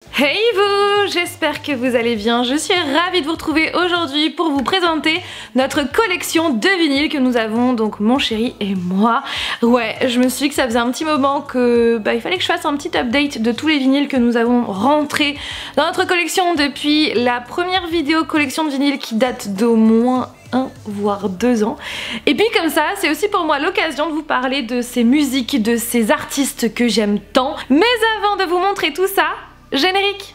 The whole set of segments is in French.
Hey vous, j'espère que vous allez bien. Je suis ravie de vous retrouver aujourd'hui pour vous présenter notre collection de vinyles que nous avons, donc mon chéri et moi. Ouais, je me suis dit que ça faisait un petit moment que il fallait que je fasse un petit update de tous les vinyles que nous avons rentrés dans notre collection depuis la première vidéo collection de vinyles qui date d'au moins 1 voire 2 ans. Et puis comme ça, c'est aussi pour moi l'occasion de vous parler de ces musiques, de ces artistes que j'aime tant. Mais avant de vous montrer tout ça, générique.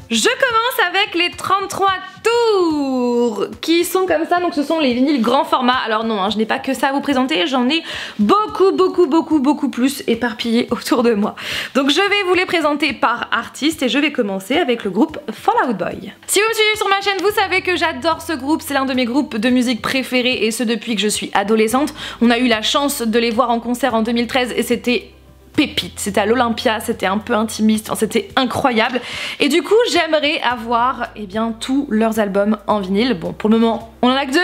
Je commence avec les 33 tours qui sont comme ça, donc ce sont les vinyles grand format. Alors non, hein, je n'ai pas que ça à vous présenter, j'en ai beaucoup plus éparpillés autour de moi. Donc je vais vous les présenter par artiste et je vais commencer avec le groupe Fall Out Boy. Si vous me suivez sur ma chaîne, vous savez que j'adore ce groupe, c'est l'un de mes groupes de musique préférés et ce depuis que je suis adolescente. On a eu la chance de les voir en concert en 2013 et c'était pépite, c'était à l'Olympia, c'était un peu intimiste, c'était incroyable et du coup j'aimerais avoir tous leurs albums en vinyle. Bon, pour le moment on en a que 2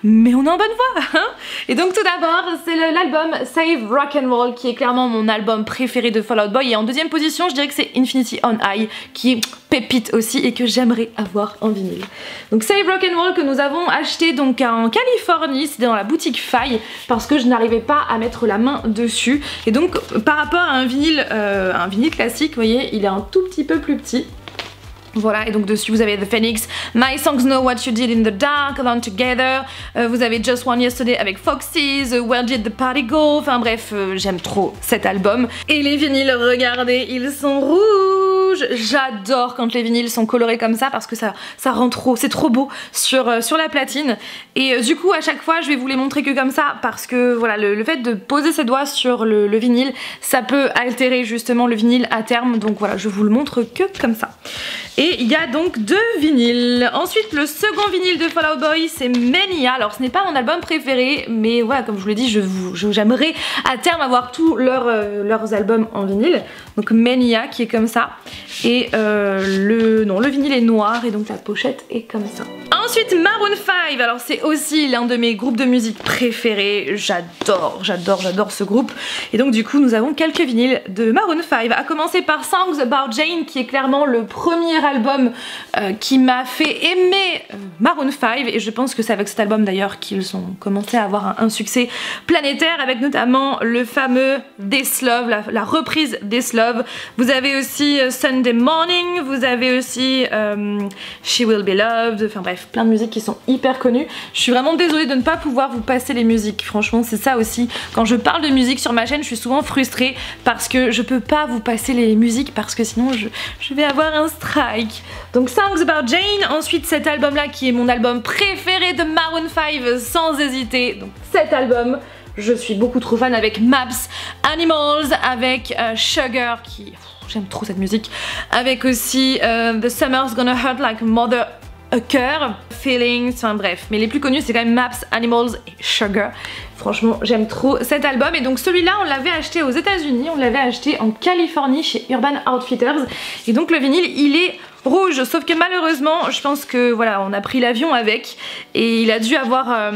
mais on est en bonne voie hein. Et donc tout d'abord c'est l'album Save Rock and Roll qui est clairement mon album préféré de Fall Out Boy et en deuxième position je dirais que c'est Infinity on High qui est pépite aussi et que j'aimerais avoir en vinyle. Donc Save Rock and Roll que nous avons acheté donc en Californie, c'était dans la boutique Faille parce que je n'arrivais pas à mettre la main dessus et donc par rapport à un vinyle classique, vous voyez, il est un tout petit peu plus petit. Voilà, et donc dessus vous avez The Phoenix, My Songs Know What You Did in the Dark, Alone Together, vous avez Just One Yesterday avec Foxy's, Where Did the Party Go, enfin bref, j'aime trop cet album. Et les vinyles, regardez, ils sont rouges. J'adore quand les vinyles sont colorés comme ça parce que ça rend trop, c'est trop beau sur la platine. Et du coup à chaque fois je vais vous les montrer que comme ça parce que voilà, le fait de poser ses doigts sur le vinyle, ça peut altérer justement le vinyle à terme, donc voilà, je vous le montre que comme ça. Et il y a donc 2 vinyles. Ensuite le second vinyle de Fall Out Boy c'est Mania. Alors ce n'est pas mon album préféré mais voilà, comme je vous l'ai dit, j'aimerais à terme avoir tous leurs albums en vinyle. Donc Mania qui est comme ça et le vinyle est noir et donc la pochette est comme ça. Ensuite Maroon 5, alors c'est aussi l'un de mes groupes de musique préférés, j'adore ce groupe et donc du coup nous avons quelques vinyles de Maroon 5, à commencer par Songs About Jane qui est clairement le premier album qui m'a fait aimer Maroon 5 et je pense que c'est avec cet album d'ailleurs qu'ils ont commencé à avoir un succès planétaire avec notamment le fameux This Love, la reprise This Love. Vous avez aussi Sunday Morning, vous avez aussi She Will Be Loved, enfin bref, plein de musiques qui sont hyper connues. Je suis vraiment désolée de ne pas pouvoir vous passer les musiques, franchement c'est ça aussi. Quand je parle de musique sur ma chaîne, je suis souvent frustrée parce que je peux pas vous passer les musiques parce que sinon je vais avoir un strike. Donc Songs About Jane, ensuite cet album là qui est mon album préféré de Maroon 5 sans hésiter. Donc cet album, je suis beaucoup trop fan avec Maps, Animals, avec Sugar qui... J'aime trop cette musique. Avec aussi The Summer's Gonna Hurt Like Mother Cœur, Feelings, enfin bref. Mais les plus connus c'est quand même Maps, Animals et Sugar. Franchement j'aime trop cet album et donc celui-là on l'avait acheté aux États-Unis, on l'avait acheté en Californie chez Urban Outfitters et donc le vinyle il est rouge sauf que malheureusement je pense que voilà on a pris l'avion avec et il a dû avoir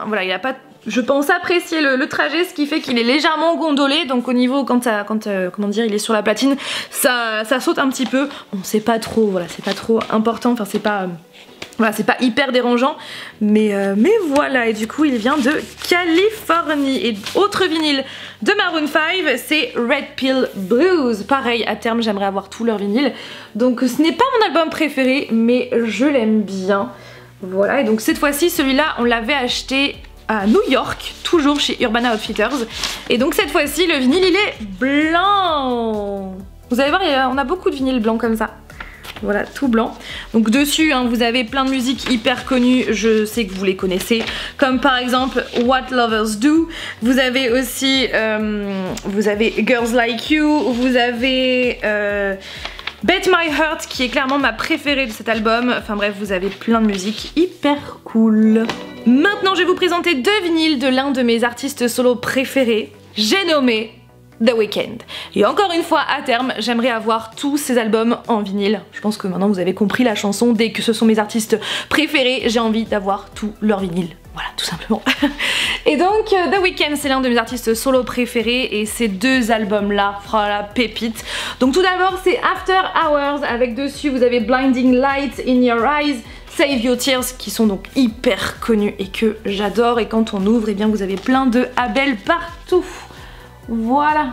voilà il a pas je pense apprécier le trajet, ce qui fait qu'il est légèrement gondolé, donc au niveau quand comment dire, il est sur la platine, ça saute un petit peu. Bon c'est pas trop, voilà, c'est pas trop important, enfin c'est pas voilà, c'est pas hyper dérangeant, mais voilà, et du coup il vient de Californie. Et autre vinyle de Maroon 5, c'est Red Pill Blues. Pareil, à terme j'aimerais avoir tous leurs vinyles. Donc ce n'est pas mon album préféré, mais je l'aime bien. Voilà, et donc cette fois-ci celui-là on l'avait acheté à New York, toujours chez Urban Outfitters. Et donc cette fois-ci le vinyle il est blanc. Vous allez voir, on a beaucoup de vinyles blancs comme ça. Voilà, tout blanc. Donc dessus hein, vous avez plein de musiques hyper connues, je sais que vous les connaissez, comme par exemple What Lovers Do. Vous avez aussi vous avez Girls Like You, vous avez Bet My Heart qui est clairement ma préférée de cet album. Enfin bref, vous avez plein de musiques hyper cool. Maintenant je vais vous présenter 2 vinyles de l'un de mes artistes solo préférés. J'ai nommé The Weeknd. Et encore une fois, à terme, j'aimerais avoir tous ces albums en vinyle. Je pense que maintenant vous avez compris la chanson, dès que ce sont mes artistes préférés, j'ai envie d'avoir tous leurs vinyles. Voilà, tout simplement. Et donc, The Weeknd, c'est l'un de mes artistes solo préférés et ces deux albums-là, voilà, pépite. Donc tout d'abord, c'est After Hours, avec dessus, vous avez Blinding Light in Your Eyes, Save Your Tears, qui sont donc hyper connus et que j'adore. Et quand on ouvre, eh bien, vous avez plein de Abel partout. Voilà,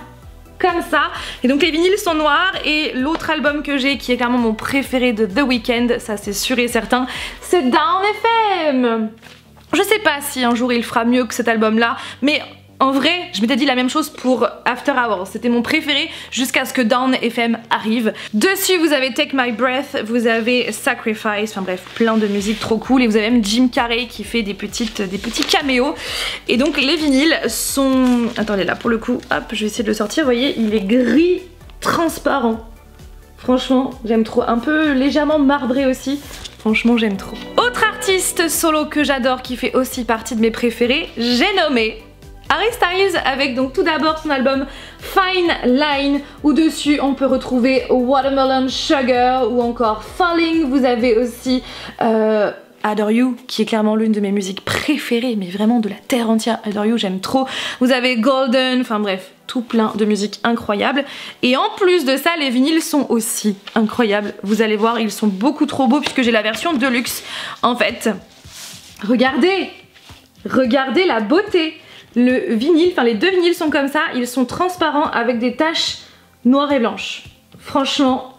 comme ça. Et donc les vinyles sont noirs et l'autre album que j'ai qui est clairement mon préféré de The Weeknd, ça c'est sûr et certain, c'est Down FM. Je sais pas si un jour il fera mieux que cet album là, mais en vrai, je m'étais dit la même chose pour After Hours, c'était mon préféré jusqu'à ce que Down FM arrive. Dessus vous avez Take My Breath, vous avez Sacrifice, enfin bref, plein de musique trop cool et vous avez même Jim Carrey qui fait des petits caméos. Et donc les vinyles sont... Attendez là pour le coup, hop, je vais essayer de le sortir, vous voyez, il est gris transparent. Franchement, j'aime trop, un peu légèrement marbré aussi. Franchement, j'aime trop. Autre artiste solo que j'adore qui fait aussi partie de mes préférés, j'ai nommé Harry Styles avec donc tout d'abord son album Fine Line où dessus on peut retrouver Watermelon Sugar ou encore Falling. Vous avez aussi Adore You qui est clairement l'une de mes musiques préférées, mais vraiment de la terre entière. Adore You, j'aime trop. Vous avez Golden, enfin bref, tout plein de musiques incroyables. Et en plus de ça, les vinyles sont aussi incroyables. Vous allez voir, ils sont beaucoup trop beaux puisque j'ai la version Deluxe. En fait, regardez la beauté. Le vinyle, enfin les deux vinyles sont comme ça, ils sont transparents avec des taches noires et blanches. Franchement,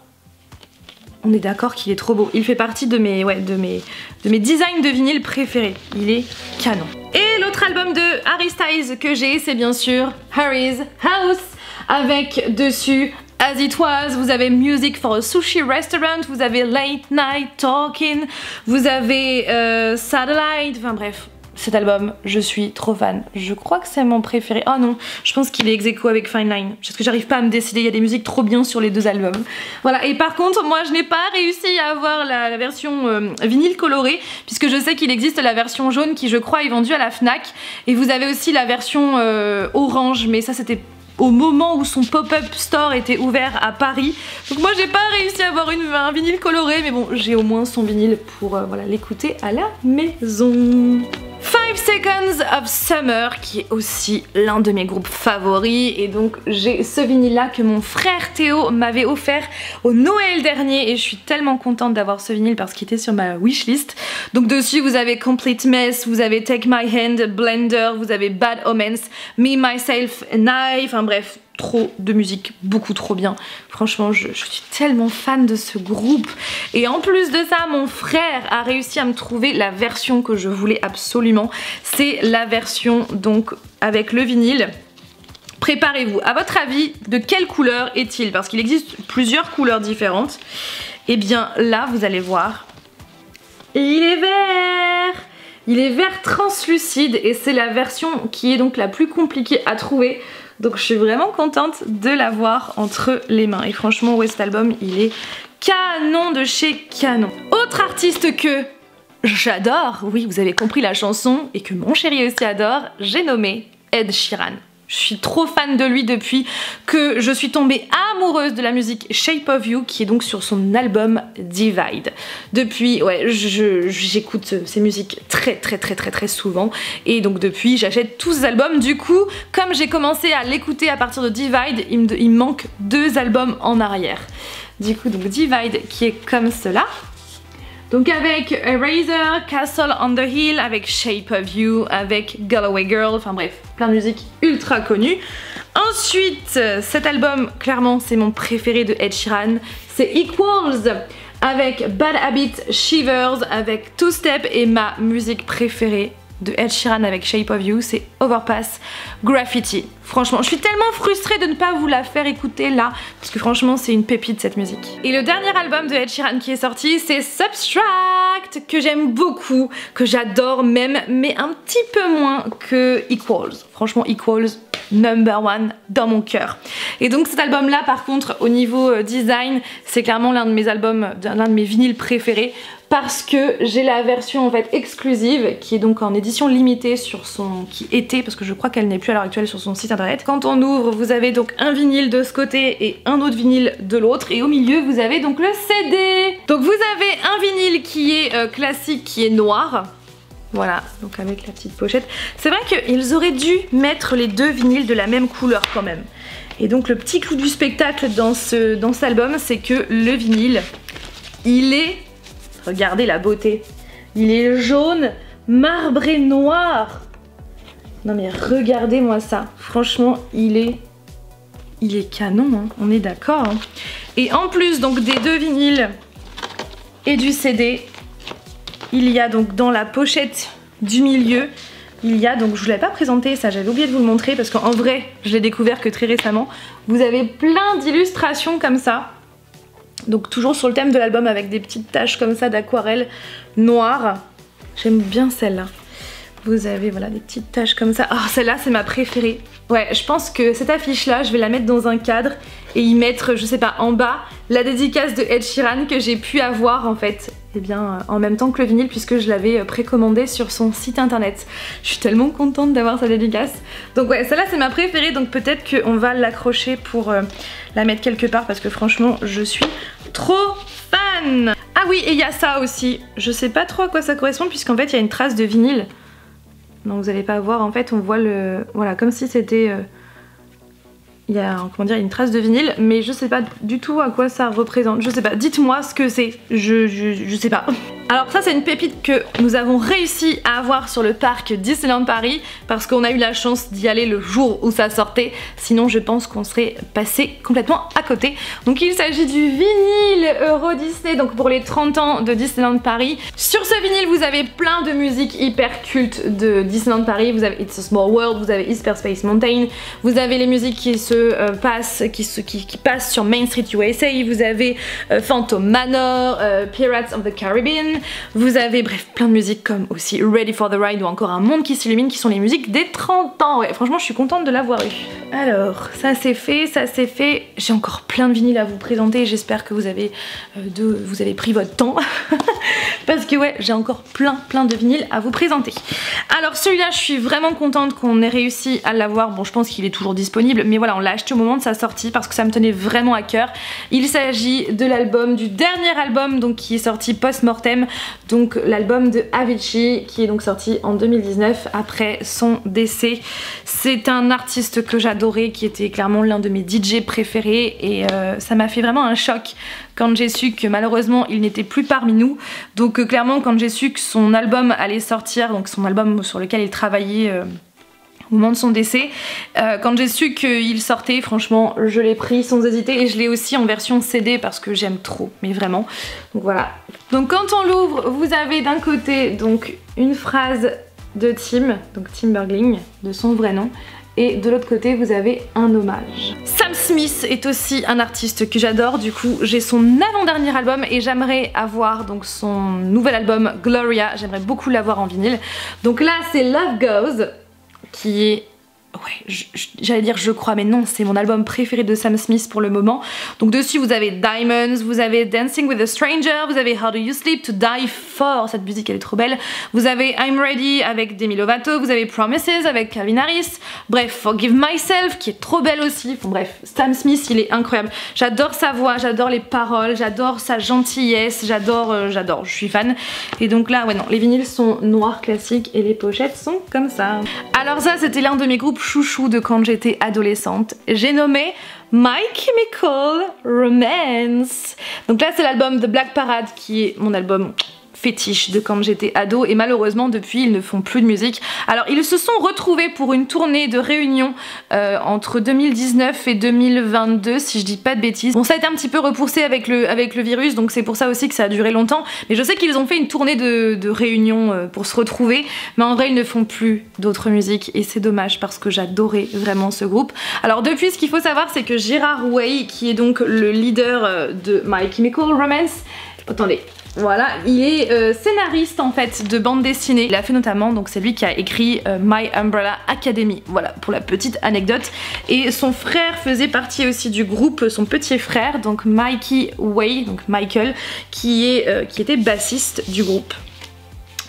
on est d'accord qu'il est trop beau. Il fait partie de mes designs de vinyle préférés. Il est canon. Et l'autre album de Harry Styles que j'ai, c'est bien sûr Harry's House, avec dessus As It Was, vous avez Music for a Sushi Restaurant, vous avez Late Night Talking, vous avez Satellite, enfin bref. Cet album, je suis trop fan. Je crois que c'est mon préféré. Oh non, je pense qu'il est ex-aequo avec Fine Line. Parce que j'arrive pas à me décider, il y a des musiques trop bien sur les deux albums. Voilà, et par contre, moi je n'ai pas réussi à avoir la version vinyle colorée, puisque je sais qu'il existe la version jaune qui, je crois, est vendue à la Fnac. Et vous avez aussi la version orange, mais ça c'était au moment où son pop-up store était ouvert à Paris. Donc moi j'ai pas réussi à avoir un vinyle coloré, mais bon, j'ai au moins son vinyle pour voilà, l'écouter à la maison. 5 Seconds of Summer qui est aussi l'un de mes groupes favoris et donc j'ai ce vinyle là que mon frère Théo m'avait offert au Noël dernier et je suis tellement contente d'avoir ce vinyle parce qu'il était sur ma wishlist. Donc dessus vous avez Complete Mess, vous avez Take My Hand, Blender, vous avez Bad Omens, Me, Myself and I, enfin bref, trop de musique, beaucoup trop bien. Franchement, je suis tellement fan de ce groupe. Et en plus de ça, mon frère a réussi à me trouver la version que je voulais absolument. C'est la version donc avec le vinyle. Préparez-vous. À votre avis, de quelle couleur est-il? Parce qu'il existe plusieurs couleurs différentes. Et bien là, vous allez voir, il est vert. Il est vert translucide et c'est la version qui est donc la plus compliquée à trouver. Donc je suis vraiment contente de l'avoir entre les mains. Et franchement, ouais, cet album, il est canon de chez canon. Autre artiste que j'adore, oui, vous avez compris la chanson, et que mon chéri aussi adore, j'ai nommé Ed Sheeran. Je suis trop fan de lui depuis que je suis tombée amoureuse de la musique Shape of You qui est donc sur son album Divide. Depuis, ouais, j'écoute ces musiques très souvent et donc depuis j'achète tous ces albums. Du coup, comme j'ai commencé à l'écouter à partir de Divide, il me manque 2 albums en arrière. Du coup, donc Divide qui est comme cela. Donc avec Eraser, Castle on the Hill, avec Shape of You, avec Galloway Girl, enfin bref, plein de musiques ultra connues. Ensuite, cet album, clairement, c'est mon préféré de Ed Sheeran, c'est Equals, avec Bad Habit, Shivers, avec Two Step et ma musique préférée de Ed Sheeran avec Shape of You, c'est Overpass Graffiti. Franchement, je suis tellement frustrée de ne pas vous la faire écouter là, parce que franchement, c'est une pépite cette musique. Et le dernier album de Ed Sheeran qui est sorti, c'est Subtract, que j'aime beaucoup, que j'adore même, mais un petit peu moins que Equals. Franchement, Equals, #1 dans mon cœur. Et donc cet album là par contre au niveau design c'est clairement l'un de mes albums, l'un de mes vinyles préférés parce que j'ai la version en fait exclusive qui est donc en édition limitée sur son... qui était, parce que je crois qu'elle n'est plus à l'heure actuelle sur son site internet. Quand on ouvre vous avez donc un vinyle de ce côté et un autre vinyle de l'autre et au milieu vous avez donc le CD. Donc vous avez un vinyle qui est classique, qui est noir. Voilà, donc avec la petite pochette. C'est vrai qu'ils auraient dû mettre les deux vinyles de la même couleur quand même. Et donc le petit clou du spectacle dans cet album, c'est que le vinyle, il est... Regardez la beauté. Il est jaune, marbré noir. Non mais regardez-moi ça. Franchement, il est canon, hein. On est d'accord. Hein. Et en plus donc des deux vinyles et du CD, il y a donc dans la pochette du milieu, il y a donc, je vous l'avais pas présenté ça, j'avais oublié de vous le montrer parce qu'en vrai, je l'ai découvert que très récemment. Vous avez plein d'illustrations comme ça. Donc toujours sur le thème de l'album avec des petites taches comme ça d'aquarelle noire. J'aime bien celle-là. Vous avez voilà des petites taches comme ça. Oh celle-là c'est ma préférée. Ouais je pense que cette affiche là je vais la mettre dans un cadre et y mettre je sais pas en bas la dédicace de Ed Sheeran que j'ai pu avoir en fait. Et bien en même temps que le vinyle puisque je l'avais précommandé sur son site internet. Je suis tellement contente d'avoir sa dédicace. Donc ouais celle-là c'est ma préférée donc peut-être qu'on va l'accrocher pour la mettre quelque part parce que franchement je suis trop fan. Ah oui et il y a ça aussi. Je sais pas trop à quoi ça correspond puisqu'en fait il y a une trace de vinyle. Donc vous allez pas voir en fait on voit le... Voilà comme si c'était... Il y a comment dire, une trace de vinyle mais je sais pas du tout à quoi ça représente. Je sais pas, dites-moi ce que c'est. Je sais pas. Alors ça c'est une pépite que nous avons réussi à avoir sur le parc Disneyland Paris parce qu'on a eu la chance d'y aller le jour où ça sortait. Sinon je pense qu'on serait passé complètement à côté. Donc il s'agit du vinyle Euro Disney donc pour les 30 ans de Disneyland Paris. Sur ce vinyle vous avez plein de musiques hyper cultes de Disneyland Paris. Vous avez It's a Small World, vous avez Hyperspace Mountain, vous avez les musiques qui passent sur Main Street USA, vous avez Phantom Manor, Pirates of the Caribbean, vous avez bref plein de musiques comme aussi Ready for the Ride ou encore Un Monde qui s'illumine qui sont les musiques des 30 ans. Ouais franchement je suis contente de l'avoir eu. Alors ça c'est fait, ça c'est fait. J'ai encore plein de vinyles à vous présenter, j'espère que vous avez pris votre temps parce que ouais j'ai encore plein de vinyles à vous présenter. Alors celui-là je suis vraiment contente qu'on ait réussi à l'avoir. Bon je pense qu'il est toujours disponible mais voilà on l'a acheté au moment de sa sortie parce que ça me tenait vraiment à cœur. Il s'agit de l'album, du dernier album donc qui est sorti post-mortem, donc l'album de Avicii qui est donc sorti en 2019 après son décès. C'est un artiste que j'adorais qui était clairement l'un de mes DJ préférés et ça m'a fait vraiment un choc quand j'ai su que malheureusement il n'était plus parmi nous. Donc clairement quand j'ai su que son album allait sortir, donc son album sur lequel il travaillait au moment de son décès, quand j'ai su qu'il sortait, franchement je l'ai pris sans hésiter et je l'ai aussi en version CD parce que j'aime trop, mais vraiment. Donc voilà. Donc quand on l'ouvre, vous avez d'un côté donc une phrase de Tim, donc Tim Bergling, de son vrai nom, et de l'autre côté vous avez un hommage. Sam Smith est aussi un artiste que j'adore, du coup j'ai son avant-dernier album et j'aimerais avoir donc son nouvel album Gloria, j'aimerais beaucoup l'avoir en vinyle. Donc là c'est Love Goes qui est... Ouais, j'allais dire je crois, mais non, c'est mon album préféré de Sam Smith pour le moment. Donc dessus vous avez Diamonds, vous avez Dancing with a Stranger, vous avez How Do You Sleep, To Die For, cette musique elle est trop belle. Vous avez I'm Ready avec Demi Lovato, vous avez Promises avec Calvin Harris, bref, Forgive Myself qui est trop belle aussi. Bon bref, Sam Smith il est incroyable. J'adore sa voix, j'adore les paroles, j'adore sa gentillesse, j'adore, je suis fan. Et donc là, ouais non, les vinyles sont noirs classiques et les pochettes sont comme ça. Alors ça c'était l'un de mes groupes chouchou de quand j'étais adolescente. J'ai nommé My Chemical Romance. Donc là c'est l'album The Black Parade qui est mon album fétiche de quand j'étais ado et malheureusement depuis ils ne font plus de musique. Alors ils se sont retrouvés pour une tournée de réunion entre 2019 et 2022 si je dis pas de bêtises. Bon ça a été un petit peu repoussé avec le virus donc c'est pour ça aussi que ça a duré longtemps mais je sais qu'ils ont fait une tournée de réunion pour se retrouver mais en vrai ils ne font plus d'autres musiques et c'est dommage parce que j'adorais vraiment ce groupe. Alors depuis ce qu'il faut savoir c'est que Gerard Way qui est donc le leader de My Chemical Romance, attendez, Voilà, il est scénariste en fait de bande dessinée. Il a fait notamment, donc c'est lui qui a écrit My Umbrella Academy. Voilà, pour la petite anecdote. Et son frère faisait partie aussi du groupe, son petit frère, donc Mikey Way, donc Michael, qui était bassiste du groupe.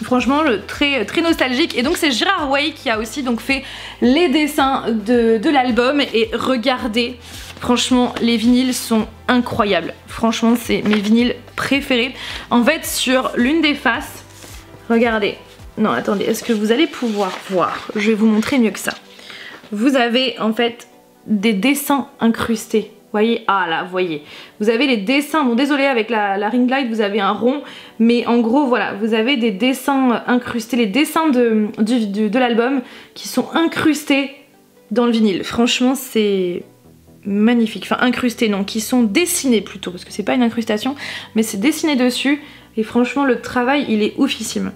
Franchement très nostalgique. Et donc c'est Gerard Way qui a aussi donc fait les dessins de l'album. Et regardez, franchement les vinyles sont incroyables. Franchement c'est mes vinyles préférés. En fait sur l'une des faces, regardez, non attendez, est-ce que vous allez pouvoir voir? Je vais vous montrer mieux que ça. Vous avez en fait des dessins incrustés. Voyez, ah là, voyez. Vous avez les dessins, bon désolé avec la ring light vous avez un rond, mais en gros voilà, vous avez des dessins incrustés, les dessins de l'album qui sont incrustés dans le vinyle. Franchement c'est magnifique, enfin incrustés non, qui sont dessinés plutôt, parce que c'est pas une incrustation, mais c'est dessiné dessus, et franchement le travail il est oufissime.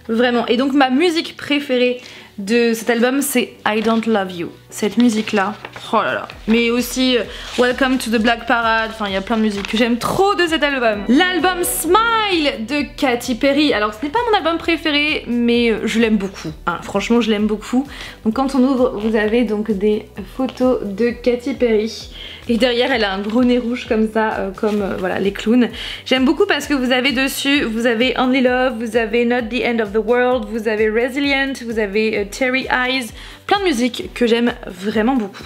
Vraiment, et donc ma musique préférée de cet album c'est I Don't Love You. Cette musique là, oh là là. Mais aussi Welcome to the Black Parade, enfin il y a plein de musiques que j'aime trop de cet album. L'album Smile de Katy Perry. Alors ce n'est pas mon album préféré mais je l'aime beaucoup, hein. Franchement je l'aime beaucoup. Donc quand on ouvre vous avez donc des photos de Katy Perry. Et derrière elle a un gros nez rouge comme ça, voilà les clowns. J'aime beaucoup parce que vous avez dessus, vous avez Only Love, vous avez Not the End of the World, vous avez Resilient, vous avez Teary Eyes, plein de musiques que j'aime vraiment beaucoup.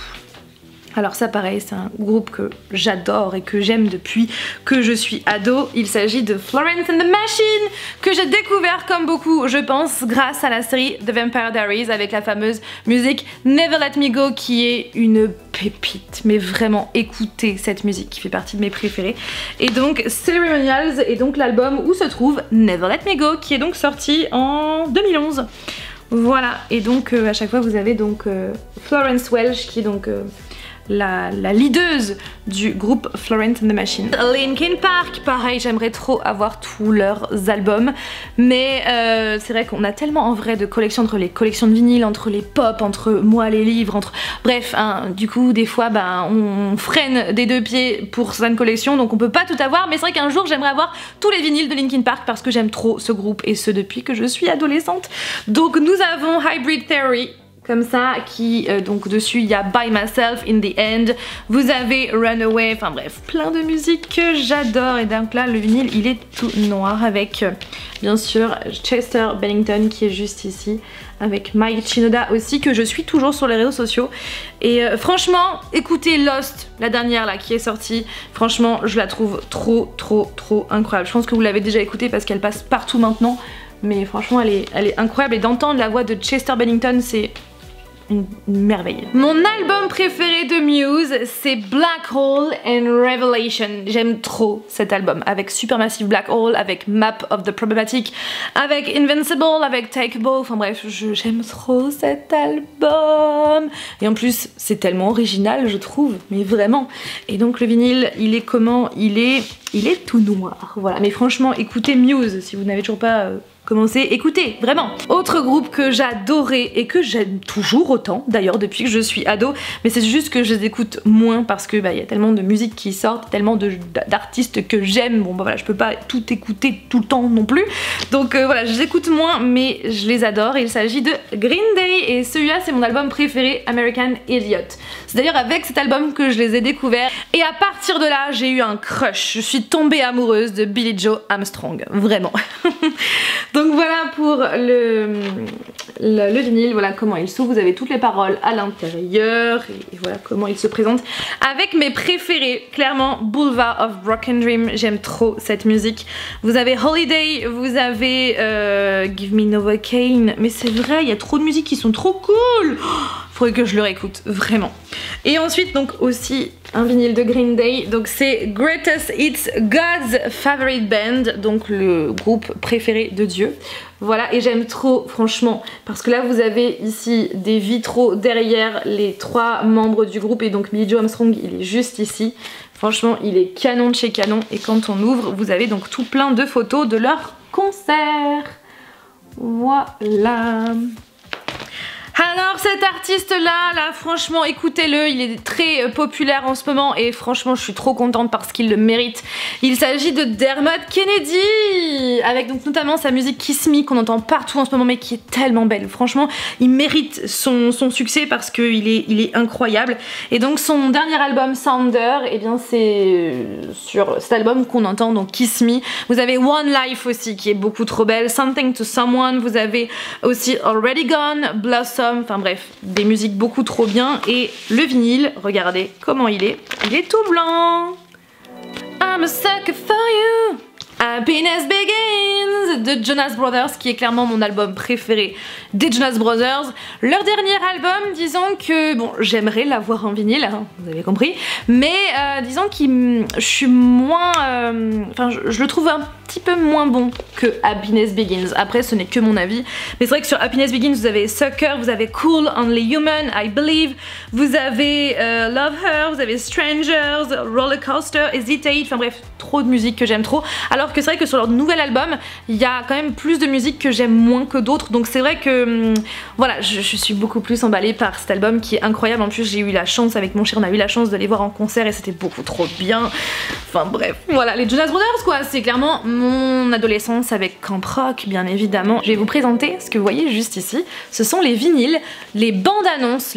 Alors ça pareil, c'est un groupe que j'adore et que j'aime depuis que je suis ado. Il s'agit de Florence and the Machine, que j'ai découvert comme beaucoup, je pense, grâce à la série The Vampire Diaries avec la fameuse musique Never Let Me Go qui est une pépite. Mais vraiment, écoutez cette musique qui fait partie de mes préférés. Et donc Ceremonials est donc l'album où se trouve Never Let Me Go qui est donc sorti en 2011. Voilà, et donc à chaque fois vous avez donc Florence Welch qui est donc la leaduse du groupe Florence and the Machine. Linkin Park, pareil, j'aimerais trop avoir tous leurs albums, mais c'est vrai qu'on a tellement en vrai de collections, entre les collections de vinyles, entre les pop, entre moi les livres, entre... Bref, hein, du coup des fois bah, on freine des deux pieds pour certaines collections, donc on peut pas tout avoir, mais c'est vrai qu'un jour j'aimerais avoir tous les vinyles de Linkin Park parce que j'aime trop ce groupe et ce depuis que je suis adolescente. Donc nous avons Hybrid Theory, comme ça, qui donc dessus il y a By Myself, In the End, vous avez Runaway, enfin bref, plein de musiques que j'adore. Et donc là le vinyle il est tout noir avec bien sûr Chester Bennington qui est juste ici, avec Mike Shinoda aussi que je suis toujours sur les réseaux sociaux. Et franchement écoutez Lost, la dernière là qui est sortie, franchement je la trouve trop incroyable. Je pense que vous l'avez déjà écoutée parce qu'elle passe partout maintenant, mais franchement elle est incroyable, et d'entendre la voix de Chester Bennington c'est une merveille. Mon album préféré de Muse c'est Black Hole and Revelation. J'aime trop cet album avec Supermassive Black Hole, avec Map of the Problematic, avec Invincible, avec Takeable, enfin bref j'aime trop cet album. Et en plus c'est tellement original je trouve, mais vraiment. Et donc le vinyle il est comment? Il est tout noir, voilà. Mais franchement écoutez Muse si vous n'avez toujours pas commencez, écoutez, vraiment. Autre groupe que j'adorais et que j'aime toujours autant d'ailleurs depuis que je suis ado, mais c'est juste que je les écoute moins parce que bah, y a tellement de musique qui sortent, tellement d'artistes que j'aime, bon bah voilà je peux pas tout écouter tout le temps non plus, donc voilà je les écoute moins mais je les adore. Il s'agit de Green Day et celui-là c'est mon album préféré, American Idiot. C'est d'ailleurs avec cet album que je les ai découverts et à partir de là j'ai eu un crush, je suis tombée amoureuse de Billie Joe Armstrong, vraiment. Donc voilà pour le vinyle, voilà comment il s'ouvre, vous avez toutes les paroles à l'intérieur et voilà comment il se présente. Avec mes préférés, clairement Boulevard of Broken Dream, j'aime trop cette musique. Vous avez Holiday, vous avez Give Me Novocaine, mais c'est vrai, il y a trop de musiques qui sont trop cool. Faudrait que je le réécoute, vraiment. Et ensuite donc aussi un vinyle de Green Day, donc c'est Greatest Hits, God's Favorite Band, donc le groupe préféré de Dieu. Voilà, et j'aime trop franchement parce que là vous avez ici des vitraux derrière les trois membres du groupe et donc Billie Joe Armstrong il est juste ici. Franchement il est canon de chez canon, et quand on ouvre vous avez donc tout plein de photos de leur concert. Voilà. Alors cet artiste là franchement écoutez-le, il est très populaire en ce moment et franchement je suis trop contente parce qu'il le mérite. Il s'agit de Dermot Kennedy, avec donc notamment sa musique Kiss Me qu'on entend partout en ce moment mais qui est tellement belle. Franchement il mérite son succès parce qu'il est incroyable. Et donc son dernier album Sounder, et bien c'est sur cet album qu'on entend donc Kiss Me. Vous avez One Life aussi qui est beaucoup trop belle, Something to Someone, vous avez aussi Already Gone, Blossom. Enfin bref, des musiques beaucoup trop bien. Et le vinyle, regardez comment il est tout blanc. I'm a sucker for you, Happiness Begins de Jonas Brothers, qui est clairement mon album préféré des Jonas Brothers. Leur dernier album, disons que, bon, j'aimerais l'avoir en vinyle, hein, vous avez compris, mais disons que je suis moins, enfin je le trouve un petit peu moins bon que Happiness Begins. Après ce n'est que mon avis, mais c'est vrai que sur Happiness Begins vous avez Sucker, vous avez Cool, Only Human, I Believe, vous avez Love Her, vous avez Strangers, Roller Coaster, Hesitate, enfin bref, trop de musique que j'aime trop. Alors que c'est vrai que sur leur nouvel album il y a quand même plus de musique que j'aime moins que d'autres, donc c'est vrai que voilà, je suis beaucoup plus emballée par cet album qui est incroyable. En plus j'ai eu la chance avec mon cher, on a eu la chance de les voir en concert et c'était beaucoup trop bien. Enfin bref, voilà, les Jonas Brothers quoi, c'est clairement mon adolescence avec Camp Rock bien évidemment. Je vais vous présenter ce que vous voyez juste ici, ce sont les vinyles, les bandes annonces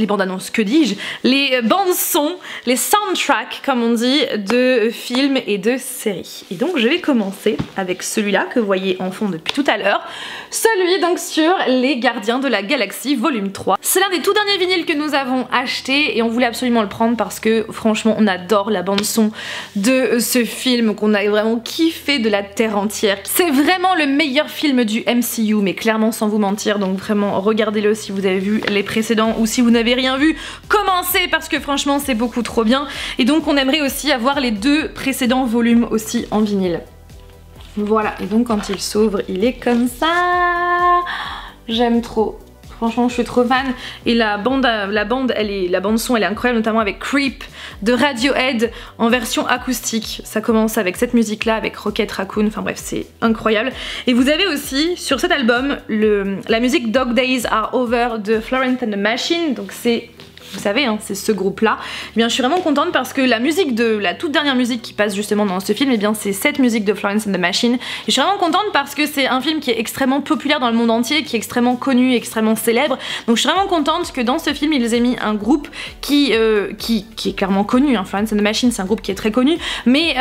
que dis-je, les bandes son, les soundtracks comme on dit de films et de séries. Et donc je vais commencer avec celui-là que vous voyez en fond depuis tout à l'heure, celui donc sur les Gardiens de la Galaxie volume 3. C'est l'un des tout derniers vinyles que nous avons acheté et on voulait absolument le prendre parce que franchement on adore la bande son de ce film qu'on a vraiment kiffé de la terre entière. C'est vraiment le meilleur film du MCU, mais clairement sans vous mentir, donc vraiment regardez-le si vous avez vu les précédents ou si vous n'avez rien vu, commencez parce que franchement c'est beaucoup trop bien. Et donc on aimerait aussi avoir les deux précédents volumes aussi en vinyle. Voilà, et donc quand il s'ouvre il est comme ça. J'aime trop. Franchement je suis trop fan et la bande son elle est incroyable, notamment avec Creep de Radiohead en version acoustique. Ça commence avec cette musique là, avec Rocket Raccoon, enfin bref c'est incroyable. Et vous avez aussi sur cet album la musique Dog Days Are Over de Florence and the Machine, donc c'est, vous savez, hein, c'est ce groupe là. Eh bien je suis vraiment contente parce que la musique de la toute dernière musique qui passe justement dans ce film, eh bien c'est cette musique de Florence and the Machine. Et je suis vraiment contente parce que c'est un film qui est extrêmement populaire dans le monde entier, qui est extrêmement connu, extrêmement célèbre. Donc je suis vraiment contente que dans ce film ils aient mis un groupe qui est clairement connu, hein. Florence and the Machine c'est un groupe qui est très connu, mais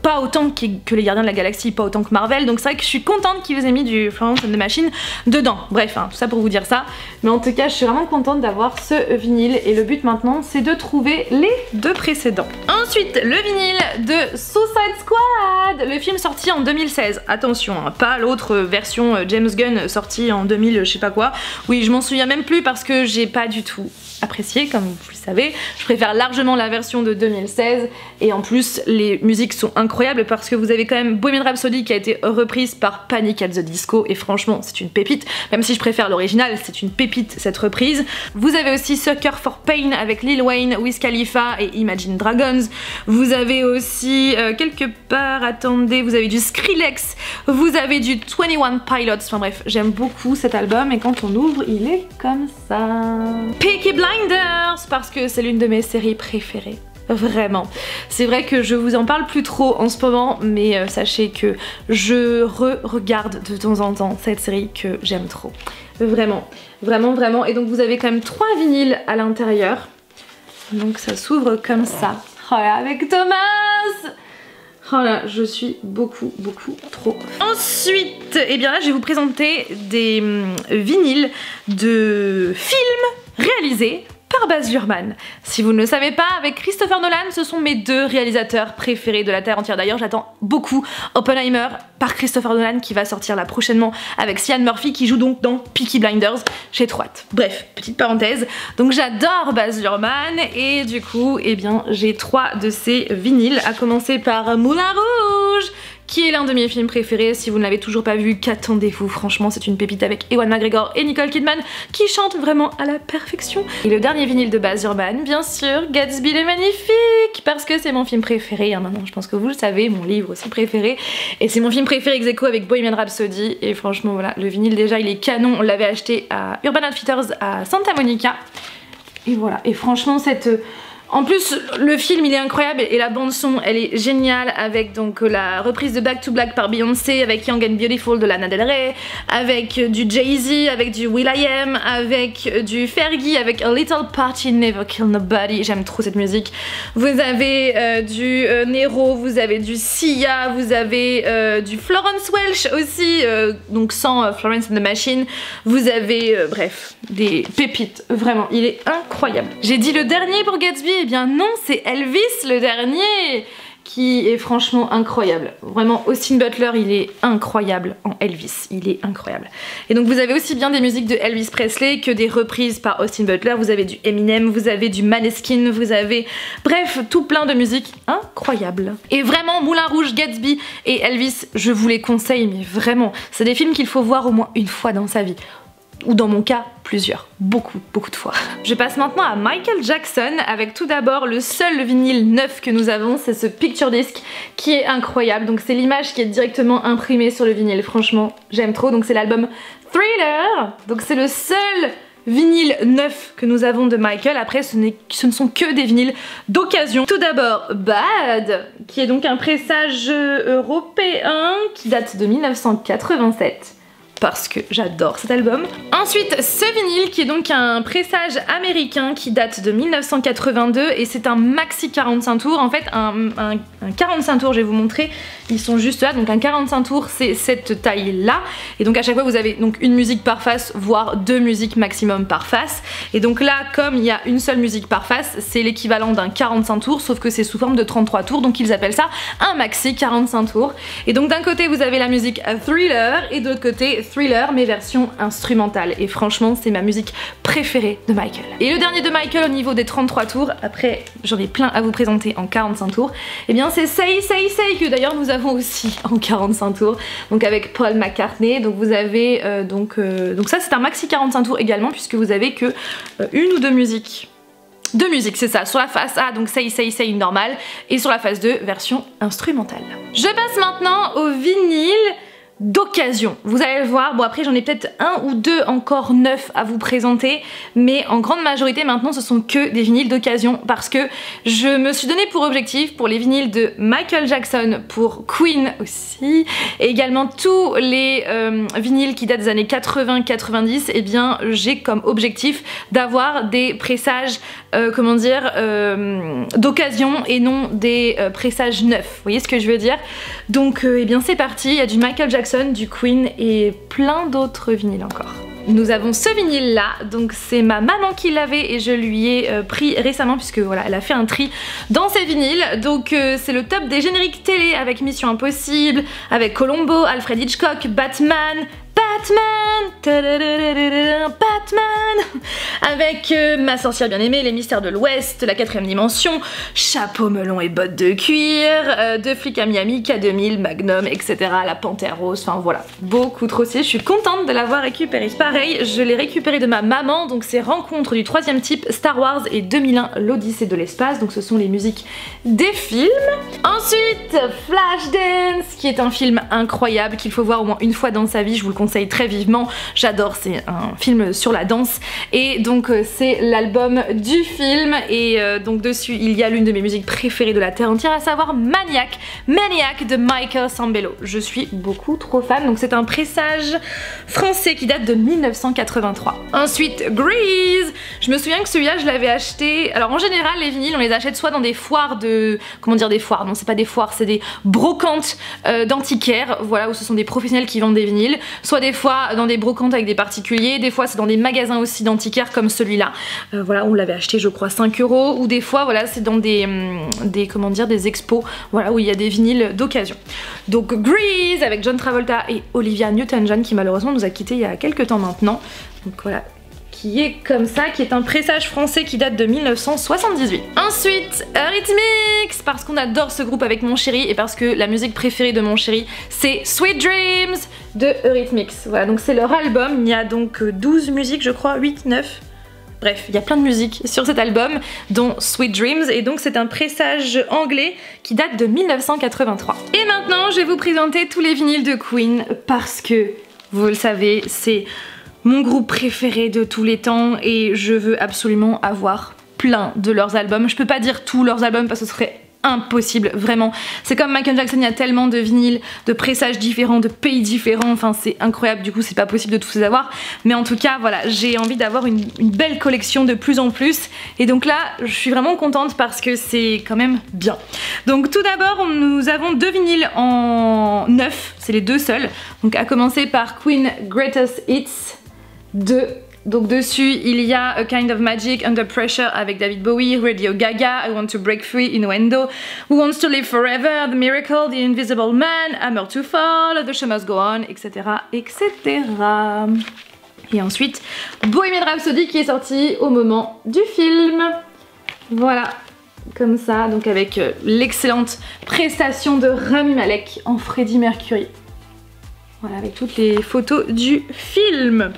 pas autant que les Gardiens de la Galaxie, pas autant que Marvel. Donc c'est vrai que je suis contente qu'ils aient mis du Florence and the Machine dedans. Bref, hein, tout ça pour vous dire ça. Mais en tout cas je suis vraiment contente d'avoir ce vinyle. Et le but maintenant c'est de trouver les deux précédents. Ensuite le vinyle de Suicide Squad, le film sorti en 2016. Attention, hein, pas l'autre version James Gunn sortie en 2000 je sais pas quoi. Oui je m'en souviens même plus parce que j'ai pas du tout apprécié comme vous le savez. Je préfère largement la version de 2016 et en plus les musiques sont incroyables parce que vous avez quand même Bohemian Rhapsody qui a été reprise par Panic at the Disco et franchement c'est une pépite, même si je préfère l'original, c'est une pépite cette reprise. Vous avez aussi Sucker for Pain avec Lil Wayne, Wiz Khalifa et Imagine Dragons. Vous avez aussi quelque part, attendez, vous avez du Skrillex, vous avez du 21 Pilots, enfin bref j'aime beaucoup cet album et quand on ouvre il est comme ça. Peaky Blinders parce que c'est l'une de mes séries préférées. Vraiment. C'est vrai que je vous en parle plus trop en ce moment, mais sachez que je re-regarde de temps en temps cette série que j'aime trop. Vraiment, vraiment, vraiment. Et donc vous avez quand même 3 vinyles à l'intérieur. Donc ça s'ouvre comme ça. Voilà, avec Thomas. Oh là, je suis beaucoup trop. Ensuite, eh bien là je vais vous présenter des vinyles de films réalisés par Baz Luhrmann. Si vous ne le savez pas, avec Christopher Nolan, ce sont mes deux réalisateurs préférés de la Terre entière. D'ailleurs, j'attends beaucoup Oppenheimer par Christopher Nolan qui va sortir là prochainement avec Cillian Murphy qui joue donc dans Peaky Blinders. J'ai trop hâte. Bref, petite parenthèse. Donc j'adore Baz Luhrmann et du coup, eh bien, j'ai 3 de ces vinyles, à commencer par Moulin Rouge Rouge, qui est l'un de mes films préférés. Si vous ne l'avez toujours pas vu, qu'attendez-vous? Franchement, c'est une pépite avec Ewan McGregor et Nicole Kidman qui chantent vraiment à la perfection. Et le dernier vinyle de Baz Luhrmann, bien sûr, Gatsby le Magnifique, parce que c'est mon film préféré. Hein, maintenant, je pense que vous le savez, mon livre aussi préféré. Et c'est mon film préféré ex aequo avec Bohemian Rhapsody. Et franchement, voilà, le vinyle déjà, il est canon. On l'avait acheté à Urban Outfitters à Santa Monica. Et voilà, et franchement, en plus, le film il est incroyable et la bande son elle est géniale avec donc la reprise de Back to Black par Beyoncé, avec Young and Beautiful de Lana Del Rey, avec du Jay-Z, avec du will.i.am, avec du Fergie, avec A Little Party Never Kill Nobody, j'aime trop cette musique. Vous avez du Nero, vous avez du Sia, vous avez du Florence Welch aussi, donc sans Florence and the Machine. Vous avez, bref, des pépites, vraiment, il est incroyable. J'ai dit le dernier pour Gatsby. Eh bien non, c'est Elvis le dernier qui est franchement incroyable. Vraiment, Austin Butler, il est incroyable en Elvis, il est incroyable. Et donc vous avez aussi bien des musiques de Elvis Presley que des reprises par Austin Butler. Vous avez du Eminem, vous avez du Maneskin, vous avez... Bref, tout plein de musiques incroyables. Et vraiment, Moulin Rouge, Gatsby et Elvis, je vous les conseille, mais vraiment, c'est des films qu'il faut voir au moins une fois dans sa vie. Ou dans mon cas, plusieurs, beaucoup de fois. Je passe maintenant à Michael Jackson avec tout d'abord le seul vinyle neuf que nous avons, c'est ce Picture Disc qui est incroyable. Donc c'est l'image qui est directement imprimée sur le vinyle, franchement j'aime trop. Donc c'est l'album Thriller, donc c'est le seul vinyle neuf que nous avons de Michael. Après ce ne sont que des vinyles d'occasion. Tout d'abord Bad, qui est donc un pressage européen qui date de 1987. Parce que j'adore cet album. Ensuite, ce vinyle qui est donc un pressage américain qui date de 1982 et c'est un maxi 45 tours. En fait, un 45 tours, je vais vous montrer, ils sont juste là. Donc un 45 tours, c'est cette taille-là. Et donc à chaque fois, vous avez donc une musique par face, voire deux musiques maximum par face. Et donc là, comme il y a une seule musique par face, c'est l'équivalent d'un 45 tours, sauf que c'est sous forme de 33 tours. Donc ils appellent ça un maxi 45 tours. Et donc d'un côté, vous avez la musique Thriller et de l'autre côté, Thriller mais version instrumentale, et franchement c'est ma musique préférée de Michael. Et le dernier de Michael au niveau des 33 tours, après j'en ai plein à vous présenter en 45 tours, et bien c'est Say Say Say que d'ailleurs nous avons aussi en 45 tours, donc avec Paul McCartney. Donc vous avez donc ça c'est un maxi 45 tours également puisque vous avez que une ou deux musiques. Deux musiques, c'est ça, sur la face A, donc Say Say Say normale, et sur la face 2, version instrumentale. Je passe maintenant au vinyle d'occasion. Vous allez le voir, bon après j'en ai peut-être un ou deux encore neufs à vous présenter, mais en grande majorité maintenant ce sont que des vinyles d'occasion parce que je me suis donné pour objectif pour les vinyles de Michael Jackson, pour Queen aussi, et également tous les vinyles qui datent des années 80-90, et bien j'ai comme objectif d'avoir des pressages comment dire d'occasion et non des pressages neufs. Vous voyez ce que je veux dire? Donc et bien c'est parti, il y a du Michael Jackson, du Queen et plein d'autres vinyles encore. Nous avons ce vinyle là, donc c'est ma maman qui l'avait et je lui ai pris récemment puisque voilà elle a fait un tri dans ses vinyles. Donc c'est le top des génériques télé avec Mission Impossible, avec Columbo, Alfred Hitchcock, Batman, avec Ma sorcière bien-aimée, Les mystères de l'Ouest, La quatrième dimension, Chapeau melon et bottes de cuir, Deux flics à Miami, K2000, Magnum, etc. La Panthère rose, enfin voilà, beaucoup trop stylé. Je suis contente de l'avoir récupéré. Pareil, je l'ai récupéré de ma maman, donc c'est Rencontre du troisième type, Star Wars et 2001, l'Odyssée de l'espace, donc ce sont les musiques des films. Ensuite, Flashdance, qui est un film incroyable qu'il faut voir au moins une fois dans sa vie, je vous le conseille très vivement, j'adore, c'est un film sur la danse et donc c'est l'album du film et donc dessus il y a l'une de mes musiques préférées de la terre entière, à savoir Maniac de Michael Sambello. Je suis beaucoup trop fan, donc c'est un pressage français qui date de 1983. Ensuite Grease, je me souviens que celui-là je l'avais acheté, alors en général les vinyles on les achète soit dans des foires de, comment dire des foires, non c'est pas des foires, c'est des brocantes d'antiquaires, voilà, où ce sont des professionnels qui vendent des vinyles, soit des fois dans des brocantes avec des particuliers, des fois c'est dans des magasins aussi d'antiquaires comme celui-là, voilà, on l'avait acheté je crois 5 €, ou des fois voilà c'est dans des comment dire, des expos, voilà, où il y a des vinyles d'occasion. Donc Grease avec John Travolta et Olivia Newton-John qui malheureusement nous a quittés il y a quelques temps maintenant, donc voilà, qui est comme ça, qui est un pressage français qui date de 1978. Ensuite, Eurythmics, Eurythmics parce qu'on adore ce groupe avec mon chéri et parce que la musique préférée de mon chéri c'est Sweet Dreams de Eurythmics. Voilà, donc c'est leur album, il y a donc 12 musiques je crois, 8, 9... Bref, il y a plein de musiques sur cet album, dont Sweet Dreams, et donc c'est un pressage anglais qui date de 1983. Et maintenant, je vais vous présenter tous les vinyles de Queen, parce que, vous le savez, c'est mon groupe préféré de tous les temps, et je veux absolument avoir plein de leurs albums. Je peux pas dire tous leurs albums, parce que ce serait impossible, vraiment. C'est comme Michael Jackson, il y a tellement de vinyles, de pressages différents, de pays différents, enfin c'est incroyable, du coup c'est pas possible de tous les avoir, mais en tout cas voilà, j'ai envie d'avoir une belle collection de plus en plus, et donc là je suis vraiment contente parce que c'est quand même bien. Donc tout d'abord nous avons deux vinyles en neuf, c'est les deux seuls, donc à commencer par Queen Greatest Hits 2. Donc dessus il y a A Kind of Magic, Under Pressure avec David Bowie, Radio Gaga, I Want to Break Free, Innuendo, Who Wants to Live Forever, The Miracle, The Invisible Man, Hammer to Fall, The Show Must Go On, etc. etc. Et ensuite Bohemian Rhapsody qui est sorti au moment du film. Voilà, comme ça, donc avec l'excellente prestation de Rami Malek en Freddie Mercury. Voilà, avec toutes les photos du film.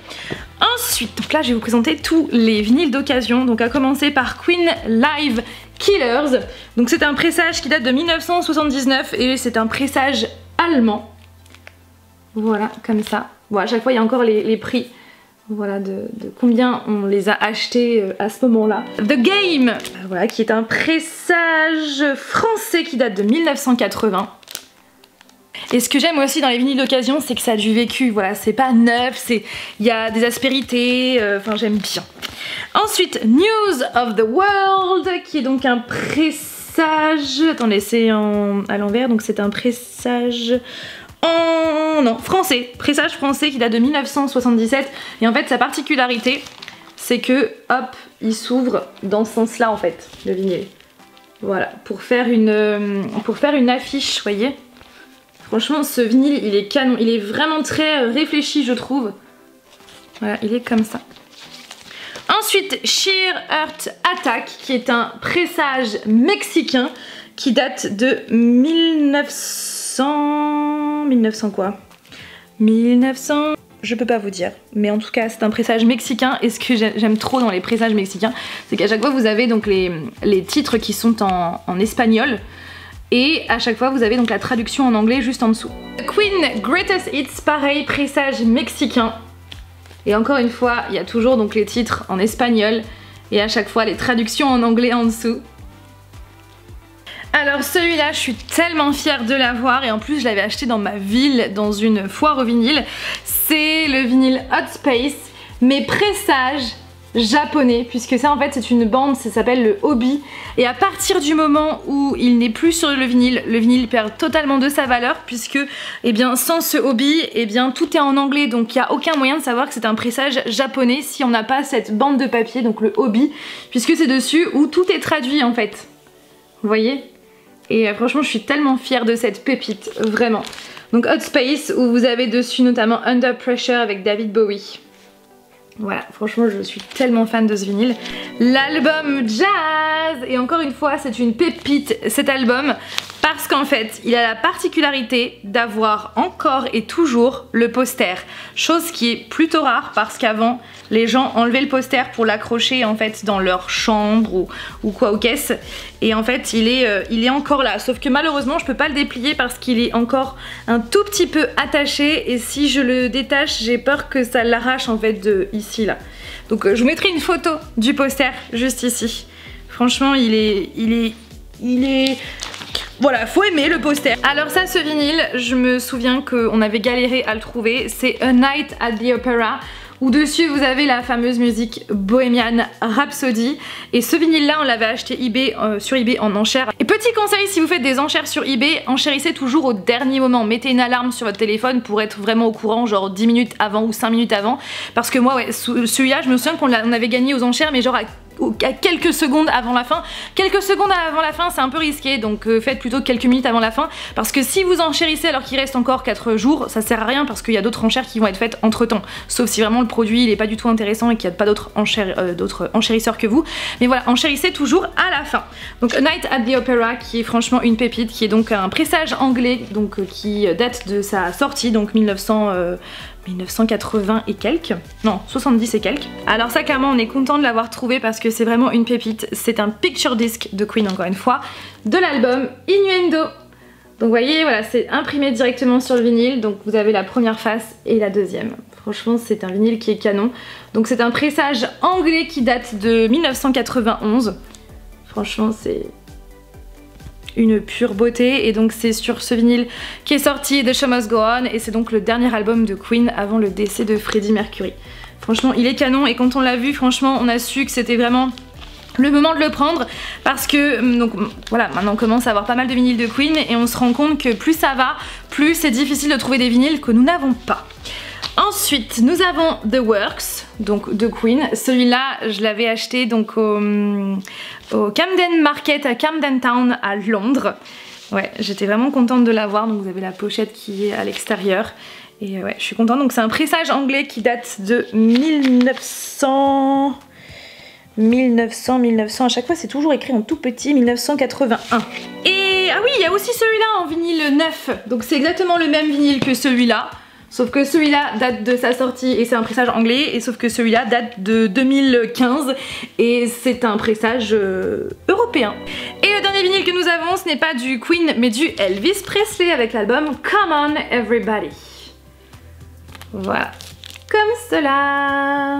Ensuite, donc là je vais vous présenter tous les vinyles d'occasion. Donc à commencer par Queen Live Killers. Donc c'est un pressage qui date de 1979 et c'est un pressage allemand. Voilà, comme ça. Bon, à chaque fois il y a encore les prix. Voilà de combien on les a achetés à ce moment-là. The Game, voilà, qui est un pressage français qui date de 1980. Et ce que j'aime aussi dans les vinyles d'occasion, c'est que ça a du vécu, voilà, c'est pas neuf, il y a des aspérités, enfin j'aime bien. Ensuite, News of the World, qui est donc un pressage, attendez c'est à l'envers, donc c'est un pressage français, pressage français qui date de 1977, et en fait sa particularité, c'est que, hop, il s'ouvre dans ce sens-là en fait, le vinyle. Voilà, pour faire une affiche, vous voyez. Franchement ce vinyle il est canon, il est vraiment très réfléchi je trouve. Voilà, il est comme ça. Ensuite Sheer Heart Attack qui est un pressage mexicain qui date de 1900 quoi 1900... Je peux pas vous dire, mais en tout cas c'est un pressage mexicain et ce que j'aime trop dans les pressages mexicains c'est qu'à chaque fois vous avez donc les titres qui sont en espagnol. Et à chaque fois vous avez donc la traduction en anglais juste en dessous. Queen Greatest Hits, pareil, pressage mexicain. Et encore une fois, il y a toujours donc les titres en espagnol et à chaque fois les traductions en anglais en dessous. Alors celui-là, je suis tellement fière de l'avoir et en plus je l'avais acheté dans ma ville, dans une foire au vinyle. C'est le vinyle Hot Space, mais pressage japonais, puisque ça en fait c'est une bande, ça s'appelle le Obi, et à partir du moment où il n'est plus sur le vinyle perd totalement de sa valeur, puisque eh bien sans ce Obi, eh bien tout est en anglais, donc il n'y a aucun moyen de savoir que c'est un pressage japonais si on n'a pas cette bande de papier, donc le Obi, puisque c'est dessus où tout est traduit en fait. Vous voyez? Et franchement je suis tellement fière de cette pépite, vraiment. Donc Hot Space, où vous avez dessus notamment Under Pressure avec David Bowie. Voilà, franchement je suis tellement fan de ce vinyle. L'album Jazz, et encore une fois c'est une pépite cet album, parce qu'en fait il a la particularité d'avoir encore et toujours le poster, chose qui est plutôt rare parce qu'avant les gens enlevaient le poster pour l'accrocher en fait dans leur chambre ou quoi aux caisses, et en fait il est encore là, sauf que malheureusement je peux pas le déplier parce qu'il est encore un tout petit peu attaché, et si je le détache j'ai peur que ça l'arrache en fait de ici là. Donc je vous mettrai une photo du poster juste ici. Franchement il est voilà, faut aimer le poster. Alors ça, ce vinyle, je me souviens qu'on avait galéré à le trouver. C'est A Night at the Opera, où dessus vous avez la fameuse musique Bohemian Rhapsody. Et ce vinyle là on l'avait acheté sur eBay en enchères. Et petit conseil, si vous faites des enchères sur eBay, enchérissez toujours au dernier moment. Mettez une alarme sur votre téléphone pour être vraiment au courant, genre 10 minutes avant ou 5 minutes avant. Parce que moi ouais, celui-là je me souviens qu'on avait gagné aux enchères mais genre à à quelques secondes avant la fin. Quelques secondes avant la fin c'est un peu risqué, donc faites plutôt quelques minutes avant la fin, parce que si vous enchérissez alors qu'il reste encore 4 jours, ça sert à rien parce qu'il y a d'autres enchères qui vont être faites entre temps, sauf si vraiment le produit il est pas du tout intéressant et qu'il n'y a pas d'autres enchérisseurs que vous. Mais voilà, enchérissez toujours à la fin. Donc A Night at the Opera qui est franchement une pépite, qui est donc un pressage anglais, donc qui date de sa sortie, donc 1980 et quelques, non 70 et quelques. Alors ça clairement on est content de l'avoir trouvé parce que c'est vraiment une pépite. C'est un picture disc de Queen encore une fois, de l'album Innuendo. Donc vous voyez voilà, c'est imprimé directement sur le vinyle, donc vous avez la première face et la deuxième. Franchement c'est un vinyle qui est canon. Donc c'est un pressage anglais qui date de 1991. Franchement c'est une pure beauté, et donc c'est sur ce vinyle qui est sorti The Show Must Go On, et c'est donc le dernier album de Queen avant le décès de Freddie Mercury. Franchement il est canon, et quand on l'a vu franchement on a su que c'était vraiment le moment de le prendre, parce que donc voilà, maintenant on commence à avoir pas mal de vinyles de Queen et on se rend compte que plus ça va, plus c'est difficile de trouver des vinyles que nous n'avons pas. Ensuite nous avons The Works, donc de Queen. Celui-là je l'avais acheté donc au Camden Market à Camden Town à Londres. Ouais, j'étais vraiment contente de l'avoir, donc vous avez la pochette qui est à l'extérieur. Et ouais, je suis contente. Donc c'est un pressage anglais qui date de 1900, à chaque fois c'est toujours écrit en tout petit, 1981. Et ah oui, il y a aussi celui-là en vinyle neuf, donc c'est exactement le même vinyle que celui-là. Sauf que celui-là date de sa sortie et c'est un pressage anglais, et sauf que celui-là date de 2015 et c'est un pressage européen. Et le dernier vinyle que nous avons, ce n'est pas du Queen mais du Elvis Presley avec l'album Come On Everybody. Voilà, comme cela.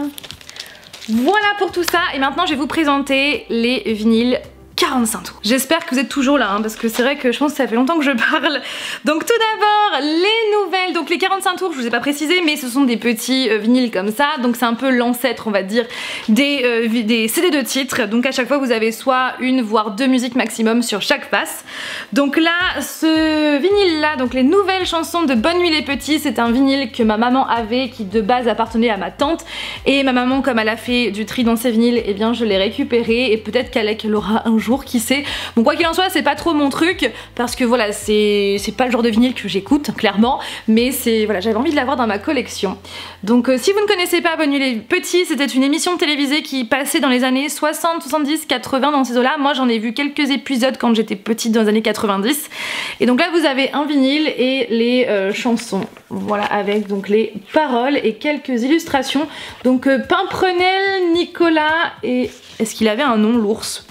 Voilà pour tout ça, et maintenant je vais vous présenter les vinyles 45 tours. J'espère que vous êtes toujours là, hein, parce que c'est vrai que je pense que ça fait longtemps que je parle. Donc tout d'abord, les nouvelles. Donc les 45 tours, je vous ai pas précisé, mais ce sont des petits vinyles comme ça. Donc c'est un peu l'ancêtre, on va dire, des CD de titres. Donc à chaque fois, vous avez soit une, voire deux musiques maximum sur chaque face. Donc là, ce vinyle-là, donc les nouvelles chansons de Bonne Nuit les Petits, c'est un vinyle que ma maman avait, qui de base appartenait à ma tante. Et ma maman, comme elle a fait du tri dans ses vinyles, eh bien je l'ai récupéré, et peut-être qu'elle aura un jour, qui sait. Bon, quoi qu'il en soit, c'est pas trop mon truc, parce que voilà, c'est pas le genre de vinyle que j'écoute, clairement, mais c'est voilà, j'avais envie de l'avoir dans ma collection. Donc si vous ne connaissez pas Bonne Nuit les Petits, c'était une émission télévisée qui passait dans les années 60, 70, 80, dans ces eaux-là. Moi j'en ai vu quelques épisodes quand j'étais petite dans les années 90. Et donc là vous avez un vinyle et les chansons, voilà, avec donc les paroles et quelques illustrations. Donc Pimprenel, Nicolas, et est-ce qu'il avait un nom, l'ours?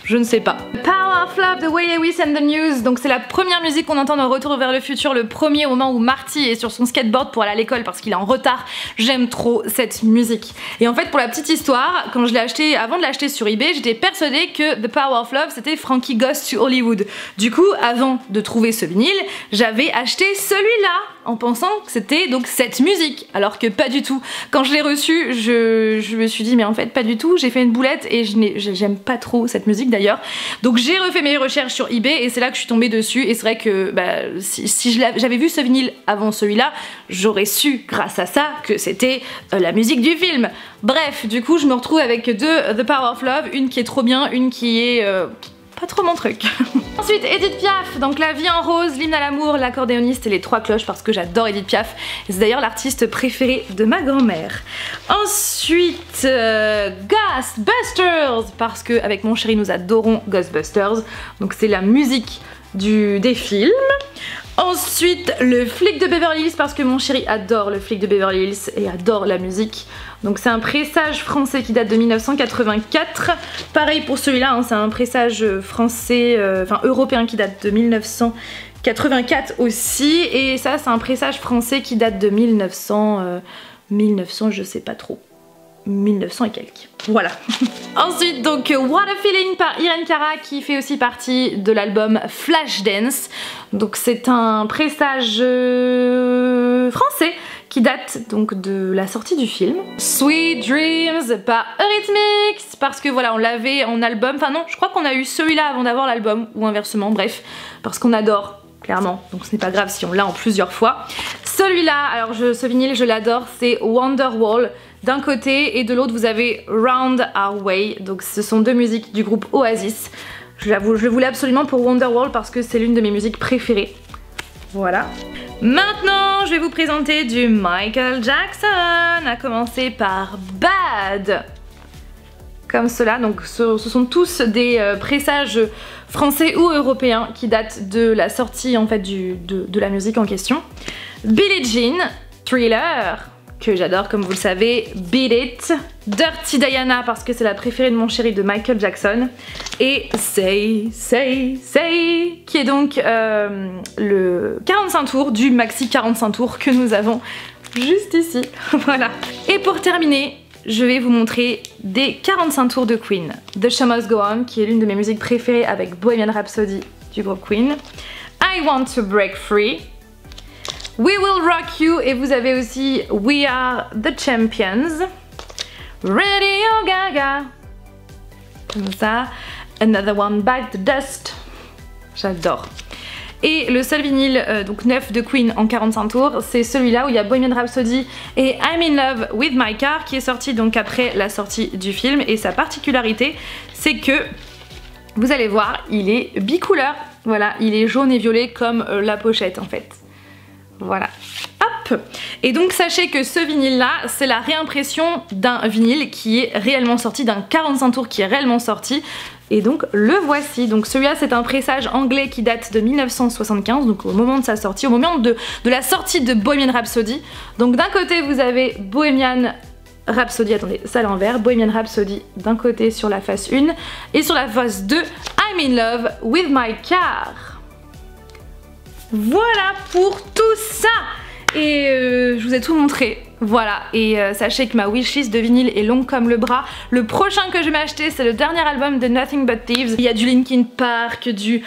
Je ne sais pas. Power of Love, The Way We Send the News. Donc c'est la première musique qu'on entend dans Retour vers le futur, le premier moment où Marty est sur son skateboard pour aller à l'école parce qu'il est en retard. J'aime trop cette musique. Et en fait, pour la petite histoire, quand je l'ai acheté, avant de l'acheter sur eBay, j'étais persuadée que The Power of Love c'était Frankie Goes to Hollywood. Du coup, avant de trouver ce vinyle, j'avais acheté celui-là en pensant que c'était donc cette musique, alors que pas du tout. Quand je l'ai reçu, je me suis dit mais en fait pas du tout, j'ai fait une boulette et j'aime pas trop cette musique d'ailleurs. Donc j'ai refait mes recherches sur eBay et c'est là que je suis tombée dessus, et c'est vrai que bah, si j'avais vu ce vinyle avant celui-là, j'aurais su grâce à ça que c'était la musique du film. Bref, du coup je me retrouve avec deux The Power of Love, une qui est trop bien, une qui est pas trop mon truc. Ensuite Edith Piaf, donc La Vie en rose, L'hymne à l'amour, L'accordéoniste et Les Trois cloches, parce que j'adore Edith Piaf et c'est d'ailleurs l'artiste préférée de ma grand-mère. Ensuite Ghostbusters, parce que avec mon chéri nous adorons Ghostbusters, donc c'est la musique des films. Ensuite Le Flic de Beverly Hills, parce que mon chéri adore Le Flic de Beverly Hills et adore la musique. Donc c'est un pressage français qui date de 1984. Pareil pour celui-là, hein, c'est un pressage français, enfin européen qui date de 1984 aussi. Et ça c'est un pressage français qui date de 1900 je sais pas trop. 1900 et quelques. Voilà. Ensuite donc What a Feeling par Irene Cara, qui fait aussi partie de l'album Flashdance. Donc c'est un pressage français qui date donc de la sortie du film. Sweet Dreams par Eurythmics, parce que voilà on l'avait en album, enfin non je crois qu'on a eu celui-là avant d'avoir l'album ou inversement, bref, parce qu'on adore clairement, donc ce n'est pas grave si on l'a en plusieurs fois. Celui-là, alors ce vinyle je l'adore, c'est Wonderwall d'un côté et de l'autre vous avez Round Our Way, donc ce sont deux musiques du groupe Oasis. Je le voulais absolument pour Wonderwall parce que c'est l'une de mes musiques préférées. Voilà. Maintenant je vais vous présenter du Michael Jackson, à commencer par Bad. Comme cela, donc ce sont tous des pressages français ou européens qui datent de la sortie en fait de la musique en question. Billie Jean, Thriller, que j'adore comme vous le savez, Beat It, Dirty Diana parce que c'est la préférée de mon chéri de Michael Jackson, et Say, Say, Say, qui est donc le 45 tours du maxi 45 tours que nous avons juste ici. Voilà. Et pour terminer, je vais vous montrer des 45 tours de Queen. The Show Must Go On, qui est l'une de mes musiques préférées avec Bohemian Rhapsody du groupe Queen. I Want to Break Free. We Will Rock You, et vous avez aussi We Are the Champions. Radio Gaga. Comme ça. Another One Bite the Dust. J'adore. Et le seul vinyle donc neuf de Queen en 45 tours, c'est celui-là où il y a Bohemian Rhapsody et I'm in Love with My Car, qui est sorti donc après la sortie du film. Et sa particularité, c'est que vous allez voir, il est bicouleur. Voilà, il est jaune et violet comme la pochette en fait. Voilà. Hop. Et donc sachez que ce vinyle là, c'est la réimpression d'un vinyle qui est réellement sorti, d'un 45 tours qui est réellement sorti. Et donc le voici. Donc celui-là c'est un pressage anglais qui date de 1975, donc au moment de sa sortie, au moment de la sortie de Bohemian Rhapsody. Donc d'un côté vous avez Bohemian Rhapsody, attendez, ça à l'envers, Bohemian Rhapsody d'un côté sur la face 1 et sur la face 2, I'm in Love with My Car. Voilà pour tout ça. Et je vous ai tout montré, voilà, et sachez que ma wishlist de vinyle est longue comme le bras. Le prochain que je vais m'acheter, c'est le dernier album de Nothing But Thieves. Il y a du Linkin Park, du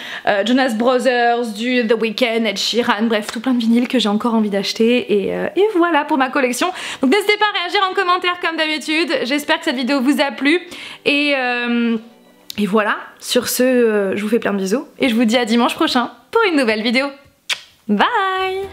Jonas Brothers, du The Weeknd, Ed Sheeran, bref, tout plein de vinyles que j'ai encore envie d'acheter, et voilà pour ma collection. Donc n'hésitez pas à réagir en commentaire comme d'habitude, j'espère que cette vidéo vous a plu, et voilà, sur ce, je vous fais plein de bisous, et je vous dis à dimanche prochain pour une nouvelle vidéo. Bye!